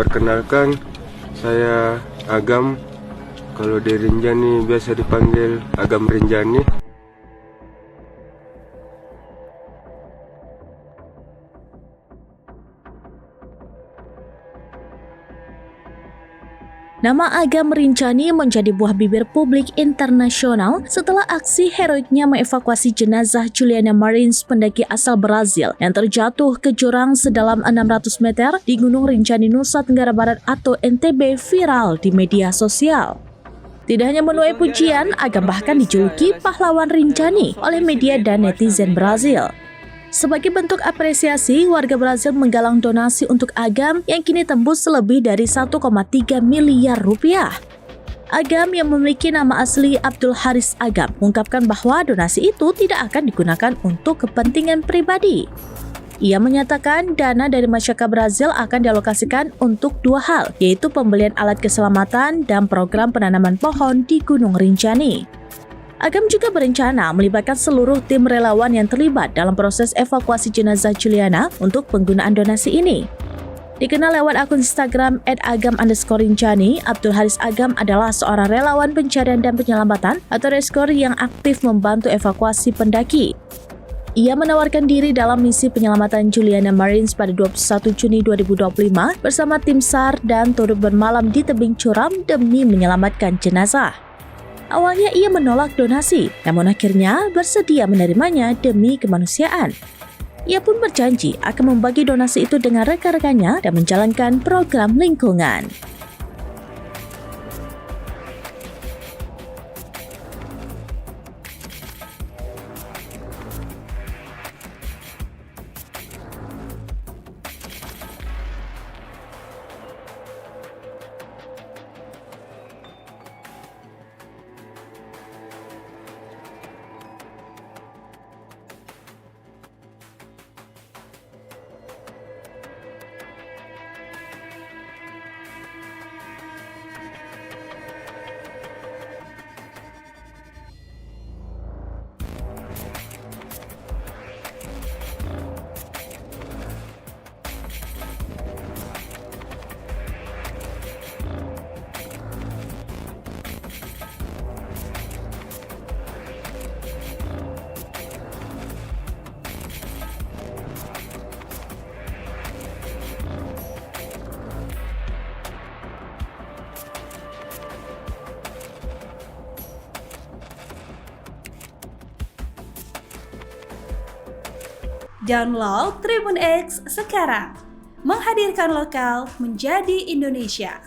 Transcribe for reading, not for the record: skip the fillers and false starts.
Perkenalkan, saya Agam. Kalau di Rinjani biasa dipanggil Agam Rinjani. Nama Agam Rinjani menjadi buah bibir publik internasional setelah aksi heroiknya mengevakuasi jenazah Juliana Marins, pendaki asal Brazil yang terjatuh ke jurang sedalam 600 meter di Gunung Rinjani, Nusa Tenggara Barat atau NTB viral di media sosial. Tidak hanya menuai pujian, Agam bahkan dijuluki pahlawan Rinjani oleh media dan netizen Brazil. Sebagai bentuk apresiasi, warga Brazil menggalang donasi untuk Agam yang kini tembus lebih dari 1,3 miliar rupiah. Agam yang memiliki nama asli Abdul Haris Agam mengungkapkan bahwa donasi itu tidak akan digunakan untuk kepentingan pribadi. Ia menyatakan dana dari masyarakat Brazil akan dialokasikan untuk dua hal, yaitu pembelian alat keselamatan dan program penanaman pohon di Gunung Rinjani. Agam juga berencana melibatkan seluruh tim relawan yang terlibat dalam proses evakuasi jenazah Juliana untuk penggunaan donasi ini. Dikenal lewat akun Instagram @agam_rinjani, Abdul Haris Agam adalah seorang relawan pencarian dan penyelamatan atau rescue yang aktif membantu evakuasi pendaki. Ia menawarkan diri dalam misi penyelamatan Juliana Marins pada 21 Juni 2025 bersama tim SAR dan turut bermalam di tebing curam demi menyelamatkan jenazah. Awalnya ia menolak donasi, namun akhirnya bersedia menerimanya demi kemanusiaan. Ia pun berjanji akan membagi donasi itu dengan rekan-rekannya dan menjalankan program lingkungan. Download Tribun X sekarang, menghadirkan lokal menjadi Indonesia.